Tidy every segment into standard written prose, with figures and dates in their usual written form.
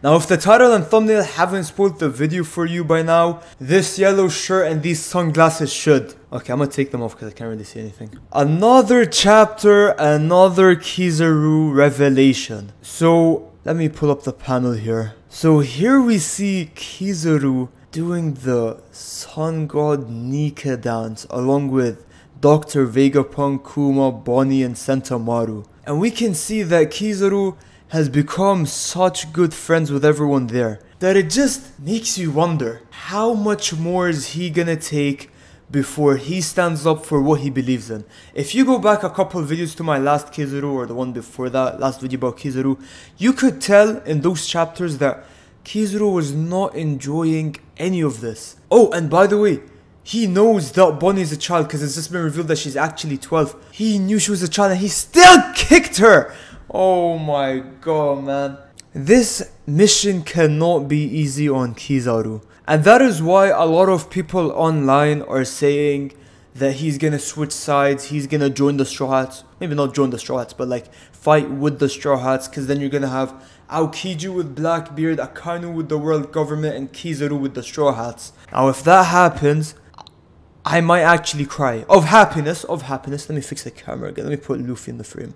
Now, if the title and thumbnail haven't spoiled the video for you by now, this yellow shirt and these sunglasses should. Okay, I'm gonna take them off because I can't really see anything. Another chapter, another Kizaru revelation. So, let me pull up the panel here. So here we see Kizaru doing the Sun God Nika dance along with Dr. Vegapunk, Kuma, Bonnie, and Sentamaru. And we can see that Kizaru has become such good friends with everyone there that it just makes you wonder, how much more is he gonna take before he stands up for what he believes in? If you go back a couple of videos to my last Kizaru or the one before that, last video about Kizaru, you could tell in those chapters that Kizaru was not enjoying any of this. Oh, and by the way, he knows that Bonnie is a child because it's just been revealed that she's actually 12. He knew she was a child and he still kicked her! Oh my god, man. This mission cannot be easy on Kizaru. And that is why a lot of people online are saying that he's gonna switch sides, he's gonna join the Straw Hats. Maybe not join the Straw Hats, but like fight with the Straw Hats, because then you're gonna have Aokiji with Blackbeard, Akainu with the world government, and Kizaru with the Straw Hats. Now if that happens, I might actually cry. Of happiness. Let me fix the camera again. Let me put Luffy in the frame.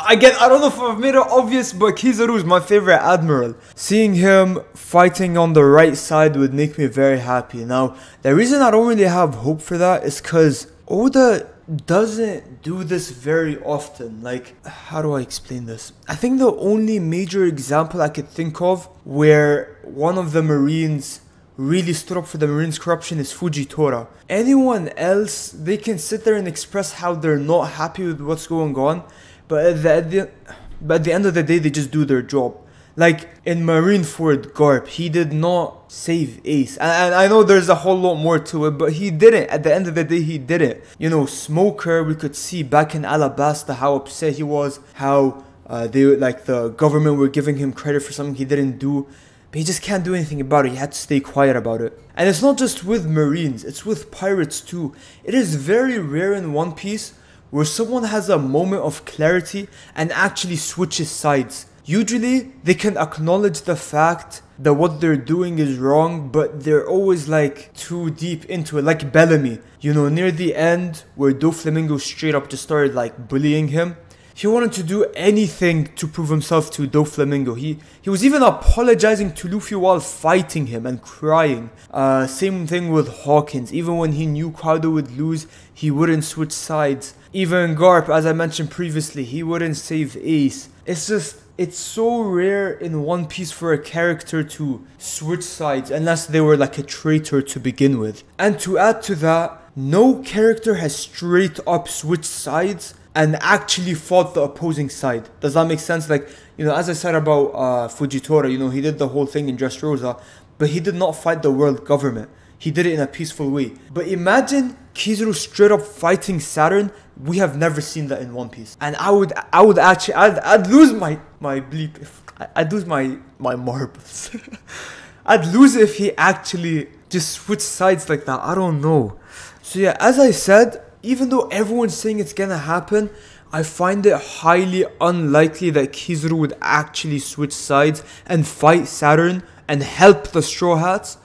Again, I don't know if I've made it obvious, but Kizaru is my favorite admiral. Seeing him fighting on the right side would make me very happy. Now, the reason I don't really have hope for that is because Oda doesn't do this very often. Like, how do I explain this? I think the only major example I could think of where one of the Marines really stood up for the Marines' corruption is Fujitora. Anyone else, they can sit there and express how they're not happy with what's going on, but at the end of the day, they just do their job. Like in Marineford Garp, he did not save Ace. And I know there's a whole lot more to it, but he didn't. At the end of the day, he didn't. You know, Smoker, we could see back in Alabasta how upset he was, how the government were giving him credit for something he didn't do. But he just can't do anything about it. He had to stay quiet about it. And it's not just with Marines, it's with pirates too. It is very rare in One Piece where someone has a moment of clarity and actually switches sides. Usually, they can acknowledge the fact that what they're doing is wrong, but they're always like too deep into it, like Bellamy. You know, near the end, where Doflamingo straight up just started like bullying him. He wanted to do anything to prove himself to Doflamingo. He was even apologizing to Luffy while fighting him and crying. Same thing with Hawkins. Even when he knew Kaido would lose, he wouldn't switch sides. Even Garp, as I mentioned previously, he wouldn't save Ace. It's so rare in One Piece for a character to switch sides unless they were like a traitor to begin with. And to add to that, no character has straight up switched sides and actually fought the opposing side. Does that make sense? Like, you know, as I said about Fujitora, you know, he did the whole thing in Dressrosa, but he did not fight the world government. He did it in a peaceful way. But imagine Kizaru straight up fighting Saturn. We have never seen that in One Piece. And I'd lose my bleep if I'd lose my marbles. I'd lose if he actually just switched sides like that. I don't know. So yeah, as I said, even though everyone's saying it's gonna happen, I find it highly unlikely that Kizaru would actually switch sides and fight Saturn and help the Straw Hats.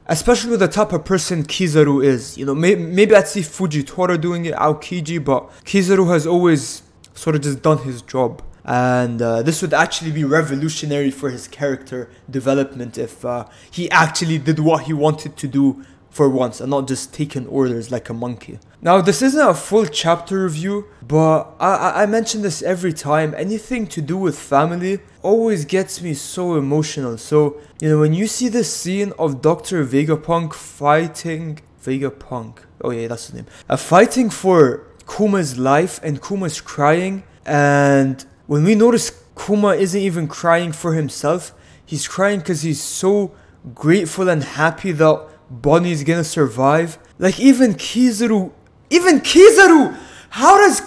Especially with the type of person Kizaru is. You know, maybe I'd see Fujitora doing it, Aokiji, but Kizaru has always sort of just done his job. And this would actually be revolutionary for his character development if he actually did what he wanted to do for once and not just taking orders like a monkey. Now, this isn't a full chapter review, but I mention this every time. Anything to do with family always gets me so emotional. So, you know, when you see this scene of Dr. Vegapunk fighting... Vegapunk. Oh yeah, that's his name. Fighting for Kuma's life and Kuma's crying. And when we notice Kuma isn't even crying for himself, he's crying because he's so grateful and happy that Bonnie's gonna survive. Like even Kizaru, how does,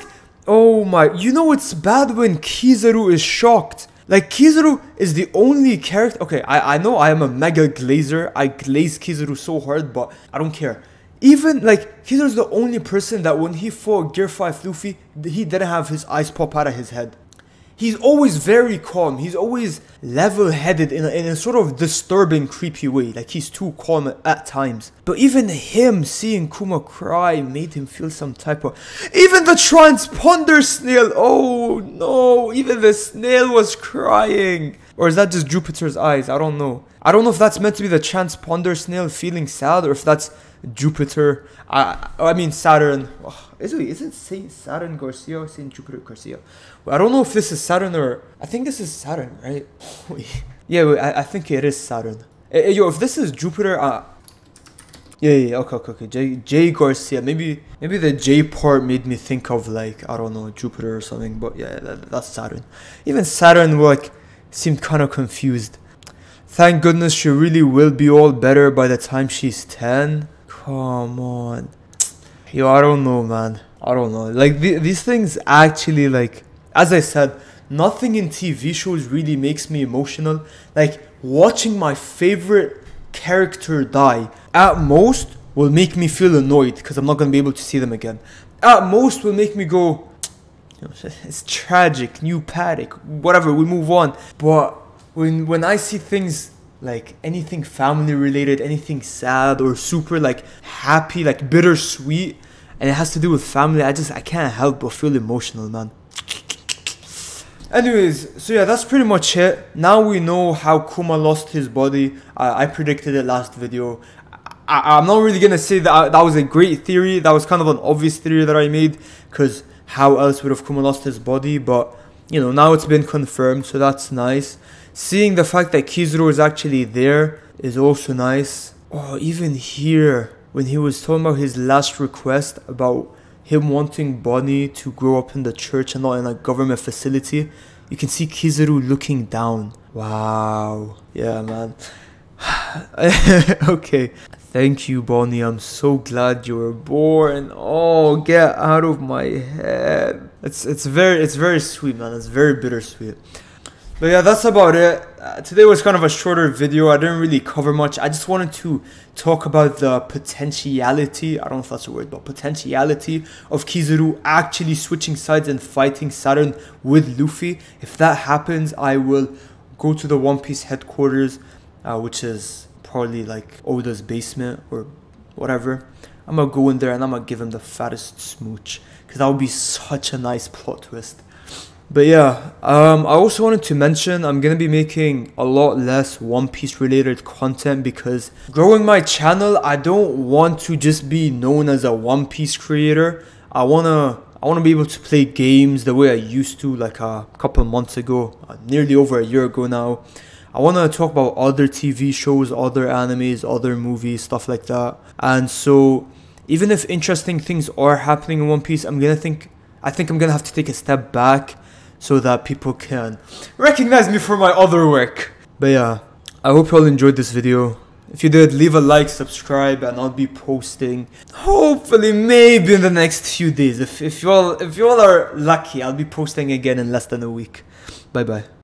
oh my, you know it's bad when Kizaru is shocked. Like Kizaru is the only character, okay, I know I am a mega glazer, I glaze Kizaru so hard, but I don't care. Even like Kizaru's the only person that when he fought Gear 5 Luffy, he didn't have his eyes pop out of his head. He's always very calm. He's always level-headed in a sort of disturbing, creepy way. Like, he's too calm at times. But even him seeing Kuma cry made him feel some type of... Even the transponder snail! Oh no! Even the snail was crying! Or is that just Jupiter's eyes? I don't know. I don't know if that's meant to be the transponder snail feeling sad, or if that's Jupiter. I mean Saturn. Oh, isn't Saint Saturn Garcia or Saint Jupiter Garcia? Well, I don't know if this is Saturn or... I think this is Saturn, right? Yeah, wait, I think it is Saturn. Yo, if this is Jupiter... Yeah, okay. J Garcia. Maybe the J part made me think of, like, I don't know, Jupiter or something. But yeah, that's Saturn. Even Saturn, like, seemed kind of confused. Thank goodness she really will be all better by the time she's 10. Come on. Yo, I don't know, man. I don't know. Like, these things actually, like, as I said, nothing in TV shows really makes me emotional. Like, watching my favorite character die, at most, will make me feel annoyed because I'm not going to be able to see them again. At most, will make me go, it's tragic, new paddock, whatever, we move on. But when I see things like anything family related, anything sad or super like happy, like bittersweet, and it has to do with family, I can't help but feel emotional, man. Anyways, so yeah, that's pretty much it. Now we know how Kuma lost his body. I predicted it last video. I'm not really gonna say that that was a great theory. That was kind of an obvious theory that I made, because how else would have Kuma lost his body? But you know, now it's been confirmed, so that's nice. Seeing the fact that Kizaru is actually there is also nice. Oh, even here, when he was talking about his last request about him wanting Bonnie to grow up in the church and not in a government facility, you can see Kizaru looking down. Wow. Yeah, man. Okay. Thank you, Bonnie. I'm so glad you were born. Oh, get out of my head. It's very sweet, man. It's very bittersweet. But yeah, that's about it. Today was kind of a shorter video. I didn't really cover much. I just wanted to talk about the potentiality, I don't know if that's a word, but potentiality of Kizaru actually switching sides and fighting Saturn with Luffy. If that happens, I will go to the One Piece headquarters, which is probably like Oda's basement or whatever. I'm gonna go in there and I'm gonna give him the fattest smooch, because that would be such a nice plot twist. But yeah, I also wanted to mention I'm gonna be making a lot less One Piece related content, because growing my channel, I don't want to just be known as a One Piece creator. I wanna be able to play games the way I used to, like a couple months ago, nearly over a year ago now. I wanna talk about other TV shows, other animes, other movies, stuff like that. And so even if interesting things are happening in One Piece, I think I'm gonna have to take a step back so that people can recognize me for my other work. But yeah, I hope you all enjoyed this video. If you did, leave a like, subscribe, and I'll be posting hopefully maybe in the next few days. If you all are lucky, I'll be posting again in less than a week. Bye bye.